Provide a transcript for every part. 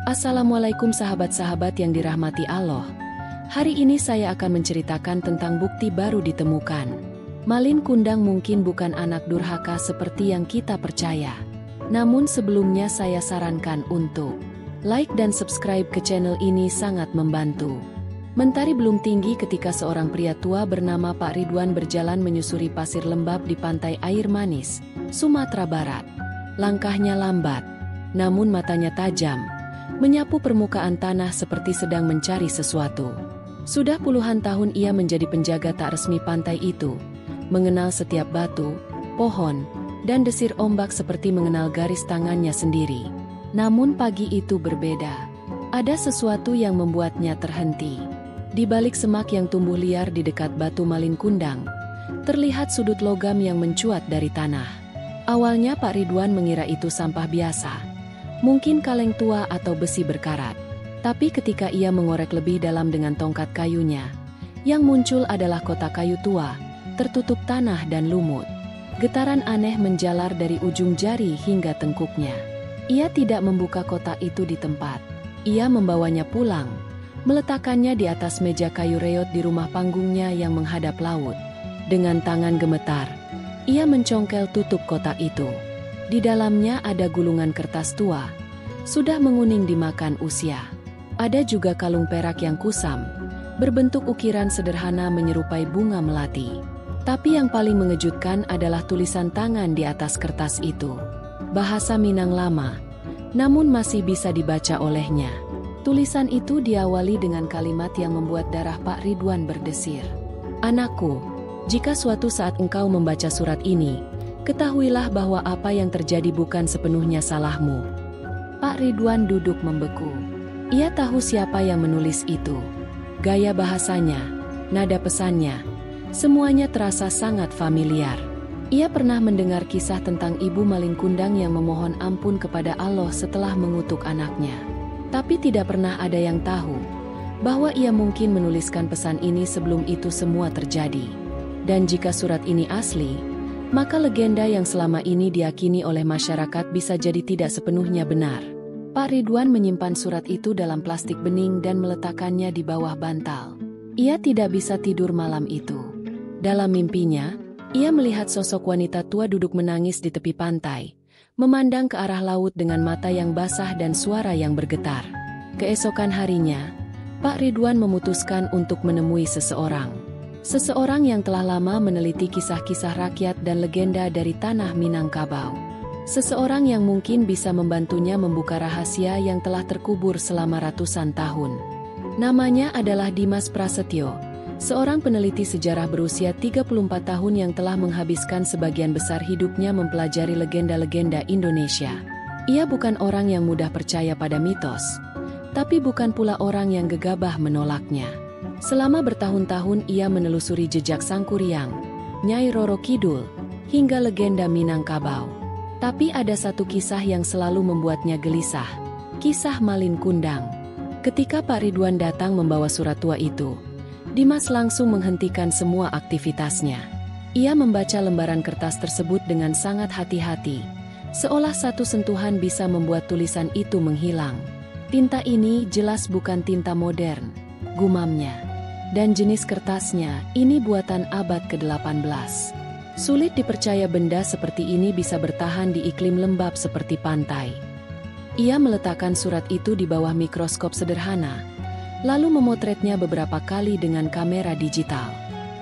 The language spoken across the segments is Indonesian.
Assalamualaikum sahabat-sahabat yang dirahmati Allah. Hari ini saya akan menceritakan tentang bukti baru ditemukan. Malin Kundang mungkin bukan anak durhaka seperti yang kita percaya. Namun sebelumnya saya sarankan untuk like dan subscribe ke channel ini, sangat membantu. Mentari belum tinggi ketika seorang pria tua bernama Pak Ridwan berjalan menyusuri pasir lembab di pantai Air Manis, Sumatera Barat. Langkahnya lambat, namun matanya tajam, menyapu permukaan tanah seperti sedang mencari sesuatu. Sudah puluhan tahun ia menjadi penjaga tak resmi pantai itu, mengenal setiap batu, pohon, dan desir ombak seperti mengenal garis tangannya sendiri. Namun pagi itu berbeda. Ada sesuatu yang membuatnya terhenti. Di balik semak yang tumbuh liar di dekat batu Malin Kundang, terlihat sudut logam yang mencuat dari tanah. Awalnya Pak Ridwan mengira itu sampah biasa, mungkin kaleng tua atau besi berkarat. Tapi ketika ia mengorek lebih dalam dengan tongkat kayunya, yang muncul adalah kotak kayu tua, tertutup tanah dan lumut. Getaran aneh menjalar dari ujung jari hingga tengkuknya. Ia tidak membuka kotak itu di tempat. Ia membawanya pulang, meletakkannya di atas meja kayu reot di rumah panggungnya yang menghadap laut. Dengan tangan gemetar, ia mencongkel tutup kotak itu. Di dalamnya ada gulungan kertas tua, sudah menguning dimakan usia. Ada juga kalung perak yang kusam, berbentuk ukiran sederhana menyerupai bunga melati. Tapi yang paling mengejutkan adalah tulisan tangan di atas kertas itu. Bahasa Minang lama, namun masih bisa dibaca olehnya. Tulisan itu diawali dengan kalimat yang membuat darah Pak Ridwan berdesir. "Anakku, jika suatu saat engkau membaca surat ini, ketahuilah bahwa apa yang terjadi bukan sepenuhnya salahmu." Pak Ridwan duduk membeku. Ia tahu siapa yang menulis itu. Gaya bahasanya, nada pesannya, semuanya terasa sangat familiar. Ia pernah mendengar kisah tentang Ibu Malin Kundang yang memohon ampun kepada Allah setelah mengutuk anaknya. Tapi tidak pernah ada yang tahu bahwa ia mungkin menuliskan pesan ini sebelum itu semua terjadi. Dan jika surat ini asli, maka legenda yang selama ini diyakini oleh masyarakat bisa jadi tidak sepenuhnya benar. Pak Ridwan menyimpan surat itu dalam plastik bening dan meletakkannya di bawah bantal. Ia tidak bisa tidur malam itu. Dalam mimpinya, ia melihat sosok wanita tua duduk menangis di tepi pantai, memandang ke arah laut dengan mata yang basah dan suara yang bergetar. Keesokan harinya, Pak Ridwan memutuskan untuk menemui seseorang. Seseorang yang telah lama meneliti kisah-kisah rakyat dan legenda dari tanah Minangkabau. Seseorang yang mungkin bisa membantunya membuka rahasia yang telah terkubur selama ratusan tahun. Namanya adalah Dimas Prasetyo, seorang peneliti sejarah berusia 34 tahun yang telah menghabiskan sebagian besar hidupnya mempelajari legenda-legenda Indonesia. Ia bukan orang yang mudah percaya pada mitos, tapi bukan pula orang yang gegabah menolaknya. Selama bertahun-tahun ia menelusuri jejak Sangkuriang, Nyai Roro Kidul, hingga legenda Minangkabau. Tapi ada satu kisah yang selalu membuatnya gelisah, kisah Malin Kundang. Ketika Pak Ridwan datang membawa surat tua itu, Dimas langsung menghentikan semua aktivitasnya. Ia membaca lembaran kertas tersebut dengan sangat hati-hati, seolah satu sentuhan bisa membuat tulisan itu menghilang. "Tinta ini jelas bukan tinta modern," gumamnya. "Dan jenis kertasnya, ini buatan abad ke-18. Sulit dipercaya benda seperti ini bisa bertahan di iklim lembab seperti pantai." Ia meletakkan surat itu di bawah mikroskop sederhana, lalu memotretnya beberapa kali dengan kamera digital.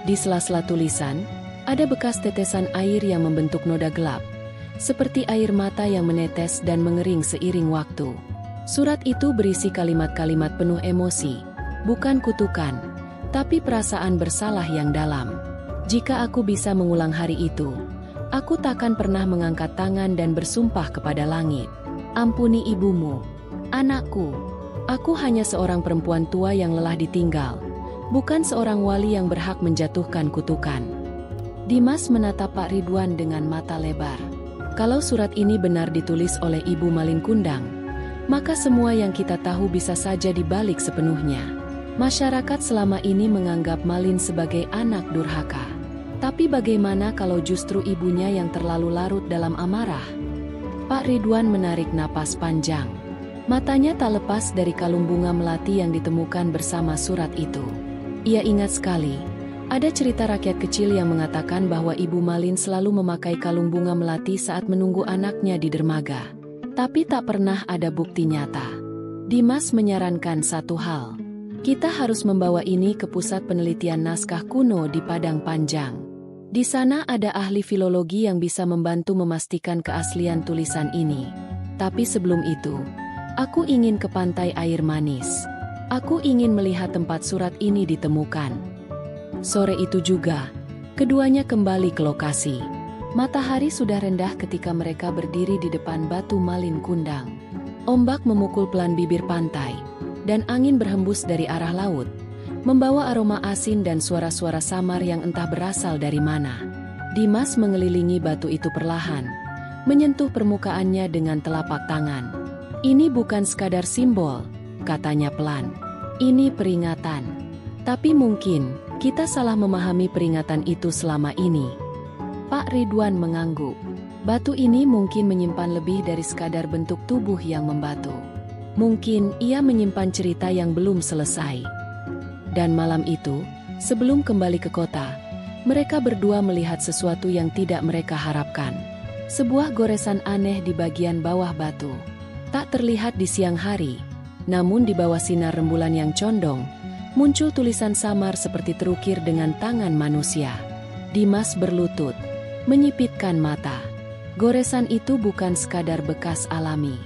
Di sela-sela tulisan, ada bekas tetesan air yang membentuk noda gelap, seperti air mata yang menetes dan mengering seiring waktu. Surat itu berisi kalimat-kalimat penuh emosi, bukan kutukan, tapi perasaan bersalah yang dalam. "Jika aku bisa mengulang hari itu, aku takkan pernah mengangkat tangan dan bersumpah kepada langit. Ampuni ibumu, anakku. Aku hanya seorang perempuan tua yang lelah ditinggal, bukan seorang wali yang berhak menjatuhkan kutukan." Dimas menatap Pak Ridwan dengan mata lebar. Kalau surat ini benar ditulis oleh Ibu Malin Kundang, maka semua yang kita tahu bisa saja dibalik sepenuhnya. Masyarakat selama ini menganggap Malin sebagai anak durhaka. Tapi bagaimana kalau justru ibunya yang terlalu larut dalam amarah? Pak Ridwan menarik napas panjang. Matanya tak lepas dari kalung bunga melati yang ditemukan bersama surat itu. Ia ingat sekali, ada cerita rakyat kecil yang mengatakan bahwa Ibu Malin selalu memakai kalung bunga melati saat menunggu anaknya di dermaga. Tapi tak pernah ada bukti nyata. Dimas menyarankan satu hal. Kita harus membawa ini ke pusat penelitian naskah kuno di Padang Panjang. Di sana ada ahli filologi yang bisa membantu memastikan keaslian tulisan ini. Tapi sebelum itu, aku ingin ke pantai air manis. Aku ingin melihat tempat surat ini ditemukan. Sore itu juga, keduanya kembali ke lokasi. Matahari sudah rendah ketika mereka berdiri di depan batu Malin Kundang. Ombak memukul pelan bibir pantai, dan angin berhembus dari arah laut, membawa aroma asin dan suara-suara samar yang entah berasal dari mana. Dimas mengelilingi batu itu perlahan, menyentuh permukaannya dengan telapak tangan. Ini bukan sekadar simbol, katanya pelan. Ini peringatan. Tapi mungkin, kita salah memahami peringatan itu selama ini. Pak Ridwan mengangguk. Batu ini mungkin menyimpan lebih dari sekadar bentuk tubuh yang membatu. Mungkin ia menyimpan cerita yang belum selesai. Dan malam itu, sebelum kembali ke kota, mereka berdua melihat sesuatu yang tidak mereka harapkan. Sebuah goresan aneh di bagian bawah batu. Tak terlihat di siang hari, namun di bawah sinar rembulan yang condong, muncul tulisan samar seperti terukir dengan tangan manusia. Dimas berlutut, menyipitkan mata. Goresan itu bukan sekadar bekas alami.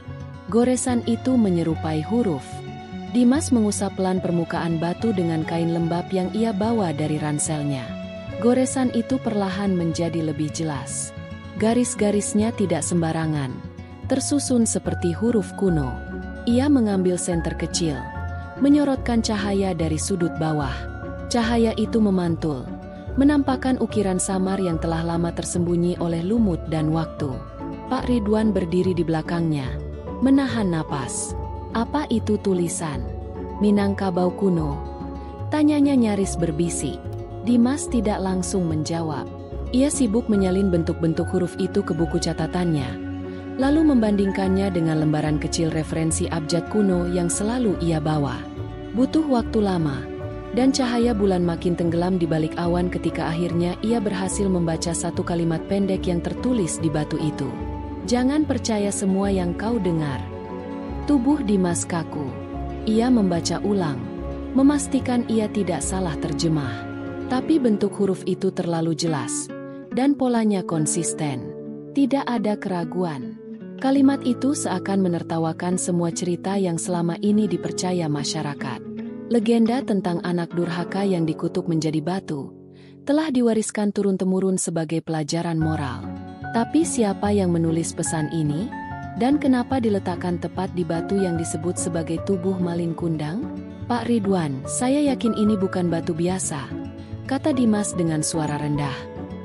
Goresan itu menyerupai huruf. Dimas mengusap pelan permukaan batu dengan kain lembab yang ia bawa dari ranselnya. Goresan itu perlahan menjadi lebih jelas. Garis-garisnya tidak sembarangan, tersusun seperti huruf kuno. Ia mengambil senter kecil, menyorotkan cahaya dari sudut bawah. Cahaya itu memantul, menampakkan ukiran samar yang telah lama tersembunyi oleh lumut dan waktu. Pak Ridwan berdiri di belakangnya, menahan napas. Apa itu tulisan? Minangkabau kuno? Tanyanya nyaris berbisik. Dimas tidak langsung menjawab. Ia sibuk menyalin bentuk-bentuk huruf itu ke buku catatannya, lalu membandingkannya dengan lembaran kecil referensi abjad kuno yang selalu ia bawa. Butuh waktu lama, dan cahaya bulan makin tenggelam di balik awan ketika akhirnya ia berhasil membaca satu kalimat pendek yang tertulis di batu itu. Jangan percaya semua yang kau dengar. Tubuh Dimas kaku. Ia membaca ulang, memastikan ia tidak salah terjemah. Tapi bentuk huruf itu terlalu jelas, dan polanya konsisten. Tidak ada keraguan. Kalimat itu seakan menertawakan semua cerita yang selama ini dipercaya masyarakat. Legenda tentang anak durhaka yang dikutuk menjadi batu telah diwariskan turun-temurun sebagai pelajaran moral. Tapi siapa yang menulis pesan ini? Dan kenapa diletakkan tepat di batu yang disebut sebagai tubuh Malin Kundang? Pak Ridwan, saya yakin ini bukan batu biasa, kata Dimas dengan suara rendah.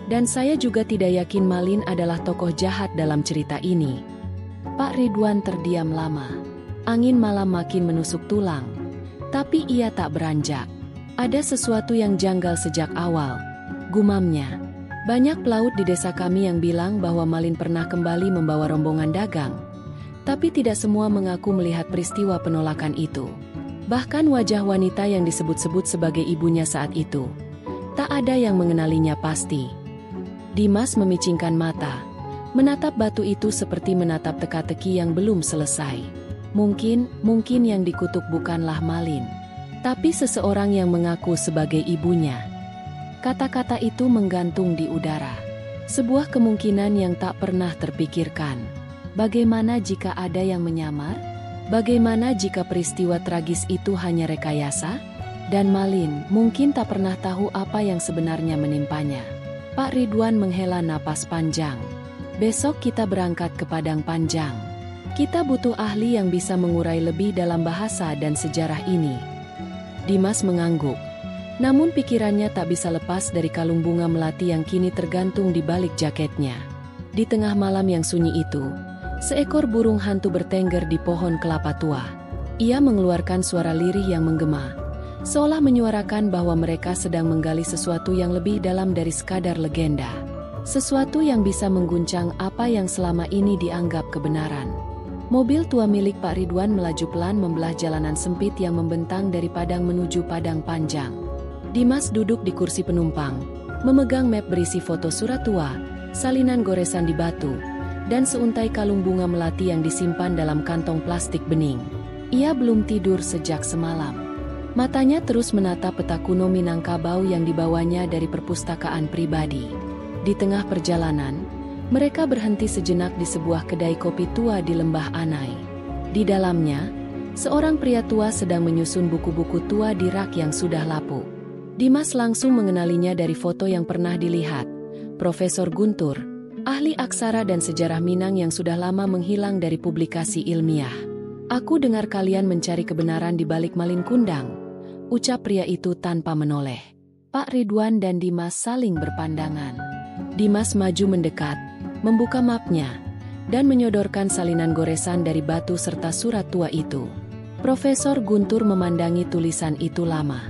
Dan saya juga tidak yakin Malin adalah tokoh jahat dalam cerita ini. Pak Ridwan terdiam lama. Angin malam makin menusuk tulang. Tapi ia tak beranjak. Ada sesuatu yang janggal sejak awal, gumamnya. Banyak pelaut di desa kami yang bilang bahwa Malin pernah kembali membawa rombongan dagang. Tapi tidak semua mengaku melihat peristiwa penolakan itu. Bahkan wajah wanita yang disebut-sebut sebagai ibunya saat itu, tak ada yang mengenalinya pasti. Dimas memicingkan mata, menatap batu itu seperti menatap teka-teki yang belum selesai. Mungkin yang dikutuk bukanlah Malin, tapi seseorang yang mengaku sebagai ibunya. Kata-kata itu menggantung di udara. Sebuah kemungkinan yang tak pernah terpikirkan. Bagaimana jika ada yang menyamar? Bagaimana jika peristiwa tragis itu hanya rekayasa? Dan Malin mungkin tak pernah tahu apa yang sebenarnya menimpanya. Pak Ridwan menghela napas panjang. Besok kita berangkat ke Padang Panjang. Kita butuh ahli yang bisa mengurai lebih dalam bahasa dan sejarah ini. Dimas mengangguk. Namun pikirannya tak bisa lepas dari kalung bunga melati yang kini tergantung di balik jaketnya. Di tengah malam yang sunyi itu, seekor burung hantu bertengger di pohon kelapa tua. Ia mengeluarkan suara lirih yang menggema, seolah menyuarakan bahwa mereka sedang menggali sesuatu yang lebih dalam dari sekadar legenda. Sesuatu yang bisa mengguncang apa yang selama ini dianggap kebenaran. Mobil tua milik Pak Ridwan melaju pelan membelah jalanan sempit yang membentang dari Padang menuju Padang Panjang. Dimas duduk di kursi penumpang, memegang map berisi foto surat tua, salinan goresan di batu, dan seuntai kalung bunga melati yang disimpan dalam kantong plastik bening. Ia belum tidur sejak semalam. Matanya terus menatap peta kuno Minangkabau yang dibawanya dari perpustakaan pribadi. Di tengah perjalanan, mereka berhenti sejenak di sebuah kedai kopi tua di Lembah Anai. Di dalamnya, seorang pria tua sedang menyusun buku-buku tua di rak yang sudah lapuk. Dimas langsung mengenalinya dari foto yang pernah dilihat. Profesor Guntur, ahli aksara dan sejarah Minang yang sudah lama menghilang dari publikasi ilmiah. "Aku dengar kalian mencari kebenaran di balik Malin Kundang," ucap pria itu tanpa menoleh. Pak Ridwan dan Dimas saling berpandangan. Dimas maju mendekat, membuka mapnya, dan menyodorkan salinan goresan dari batu serta surat tua itu. Profesor Guntur memandangi tulisan itu lama.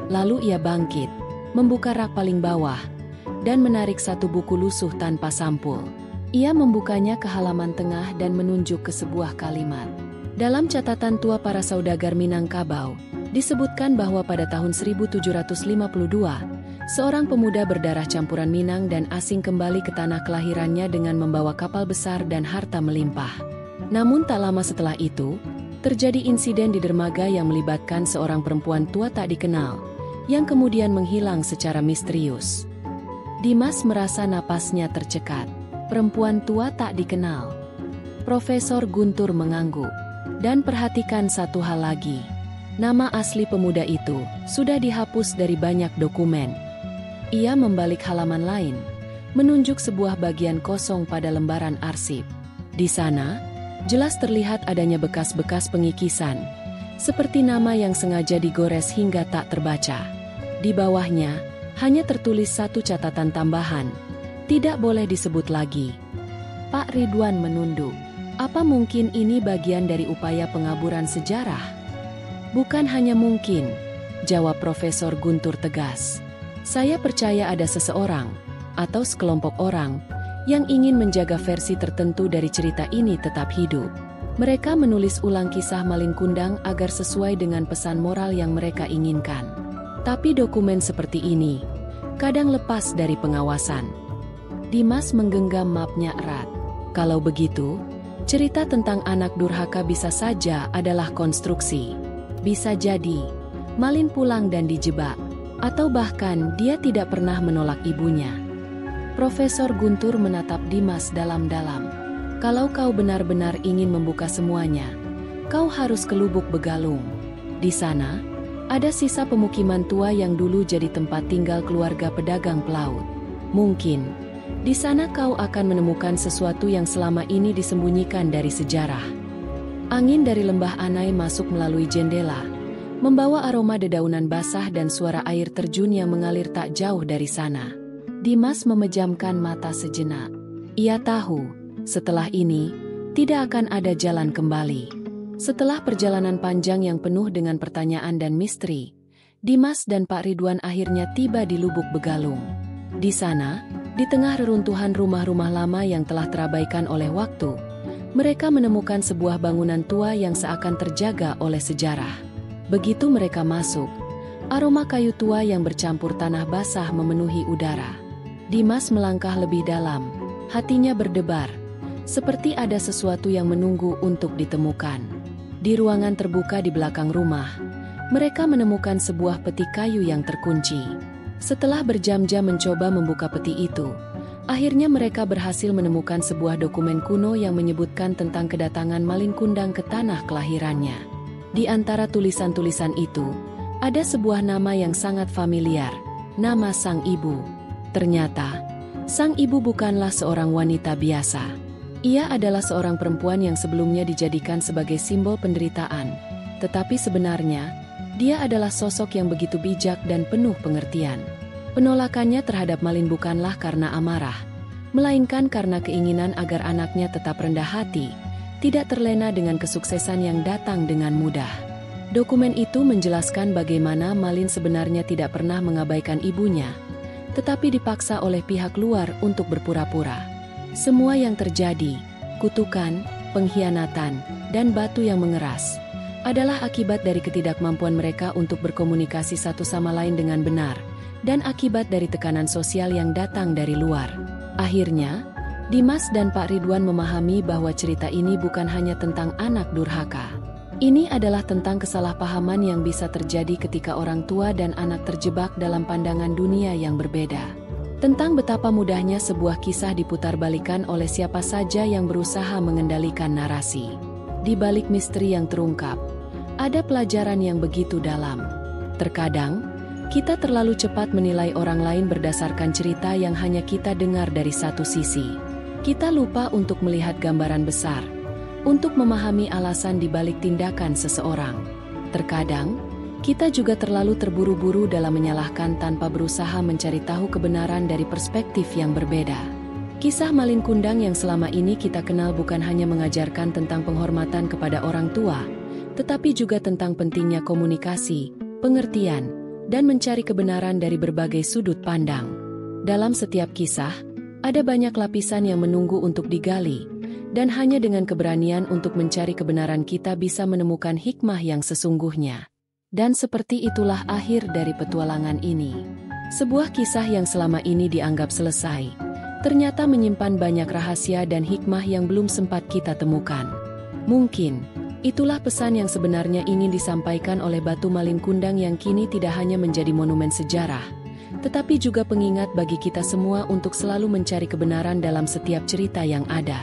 Lalu ia bangkit, membuka rak paling bawah, dan menarik satu buku lusuh tanpa sampul. Ia membukanya ke halaman tengah dan menunjuk ke sebuah kalimat. Dalam catatan tua para saudagar Minangkabau, disebutkan bahwa pada tahun 1752, seorang pemuda berdarah campuran Minang dan asing kembali ke tanah kelahirannya dengan membawa kapal besar dan harta melimpah. Namun tak lama setelah itu, terjadi insiden di dermaga yang melibatkan seorang perempuan tua tak dikenal, yang kemudian menghilang secara misterius. Dimas merasa napasnya tercekat. Perempuan tua tak dikenal. Profesor Guntur mengangguk. Dan perhatikan satu hal lagi. Nama asli pemuda itu sudah dihapus dari banyak dokumen. Ia membalik halaman lain, menunjuk sebuah bagian kosong pada lembaran arsip. Di sana, jelas terlihat adanya bekas-bekas pengikisan, seperti nama yang sengaja digores hingga tak terbaca. Di bawahnya, hanya tertulis satu catatan tambahan, tidak boleh disebut lagi. Pak Ridwan menunduk. Apa mungkin ini bagian dari upaya pengaburan sejarah? Bukan hanya mungkin, jawab Profesor Guntur tegas. Saya percaya ada seseorang, atau sekelompok orang, yang ingin menjaga versi tertentu dari cerita ini tetap hidup. Mereka menulis ulang kisah Malin Kundang agar sesuai dengan pesan moral yang mereka inginkan. Tapi dokumen seperti ini kadang lepas dari pengawasan. Dimas menggenggam mapnya erat. Kalau begitu, cerita tentang anak durhaka bisa saja adalah konstruksi. Bisa jadi, Malin pulang dan dijebak, atau bahkan dia tidak pernah menolak ibunya. Profesor Guntur menatap Dimas dalam-dalam. Kalau kau benar-benar ingin membuka semuanya, kau harus ke Lubuk Begalung. Di sana, ada sisa pemukiman tua yang dulu jadi tempat tinggal keluarga pedagang pelaut. Mungkin, di sana kau akan menemukan sesuatu yang selama ini disembunyikan dari sejarah. Angin dari Lembah Anai masuk melalui jendela, membawa aroma dedaunan basah dan suara air terjun yang mengalir tak jauh dari sana. Dimas memejamkan mata sejenak. Ia tahu, setelah ini, tidak akan ada jalan kembali. Setelah perjalanan panjang yang penuh dengan pertanyaan dan misteri, Dimas dan Pak Ridwan akhirnya tiba di Lubuk Begalung. Di sana, di tengah reruntuhan rumah-rumah lama yang telah terabaikan oleh waktu, mereka menemukan sebuah bangunan tua yang seakan terjaga oleh sejarah. Begitu mereka masuk, aroma kayu tua yang bercampur tanah basah memenuhi udara. Dimas melangkah lebih dalam, hatinya berdebar, seperti ada sesuatu yang menunggu untuk ditemukan. Di ruangan terbuka di belakang rumah, mereka menemukan sebuah peti kayu yang terkunci. Setelah berjam-jam mencoba membuka peti itu, akhirnya mereka berhasil menemukan sebuah dokumen kuno yang menyebutkan tentang kedatangan Malin Kundang ke tanah kelahirannya. Di antara tulisan-tulisan itu, ada sebuah nama yang sangat familiar, nama sang ibu. Ternyata, sang ibu bukanlah seorang wanita biasa. Ia adalah seorang perempuan yang sebelumnya dijadikan sebagai simbol penderitaan, tetapi sebenarnya, dia adalah sosok yang begitu bijak dan penuh pengertian. Penolakannya terhadap Malin bukanlah karena amarah, melainkan karena keinginan agar anaknya tetap rendah hati, tidak terlena dengan kesuksesan yang datang dengan mudah. Dokumen itu menjelaskan bagaimana Malin sebenarnya tidak pernah mengabaikan ibunya, tetapi dipaksa oleh pihak luar untuk berpura-pura. Semua yang terjadi, kutukan, pengkhianatan, dan batu yang mengeras adalah akibat dari ketidakmampuan mereka untuk berkomunikasi satu sama lain dengan benar, dan akibat dari tekanan sosial yang datang dari luar. Akhirnya, Dimas dan Pak Ridwan memahami bahwa cerita ini bukan hanya tentang anak durhaka. Ini adalah tentang kesalahpahaman yang bisa terjadi ketika orang tua dan anak terjebak dalam pandangan dunia yang berbeda. Tentang betapa mudahnya sebuah kisah diputarbalikkan oleh siapa saja yang berusaha mengendalikan narasi. Di balik misteri yang terungkap, ada pelajaran yang begitu dalam. Terkadang, kita terlalu cepat menilai orang lain berdasarkan cerita yang hanya kita dengar dari satu sisi. Kita lupa untuk melihat gambaran besar, untuk memahami alasan di balik tindakan seseorang. Terkadang, kita juga terlalu terburu-buru dalam menyalahkan tanpa berusaha mencari tahu kebenaran dari perspektif yang berbeda. Kisah Malin Kundang yang selama ini kita kenal bukan hanya mengajarkan tentang penghormatan kepada orang tua, tetapi juga tentang pentingnya komunikasi, pengertian, dan mencari kebenaran dari berbagai sudut pandang. Dalam setiap kisah, ada banyak lapisan yang menunggu untuk digali, dan hanya dengan keberanian untuk mencari kebenaran kita bisa menemukan hikmah yang sesungguhnya. Dan seperti itulah akhir dari petualangan ini. Sebuah kisah yang selama ini dianggap selesai, ternyata menyimpan banyak rahasia dan hikmah yang belum sempat kita temukan. Mungkin, itulah pesan yang sebenarnya ingin disampaikan oleh Batu Malin Kundang yang kini tidak hanya menjadi monumen sejarah, tetapi juga pengingat bagi kita semua untuk selalu mencari kebenaran dalam setiap cerita yang ada.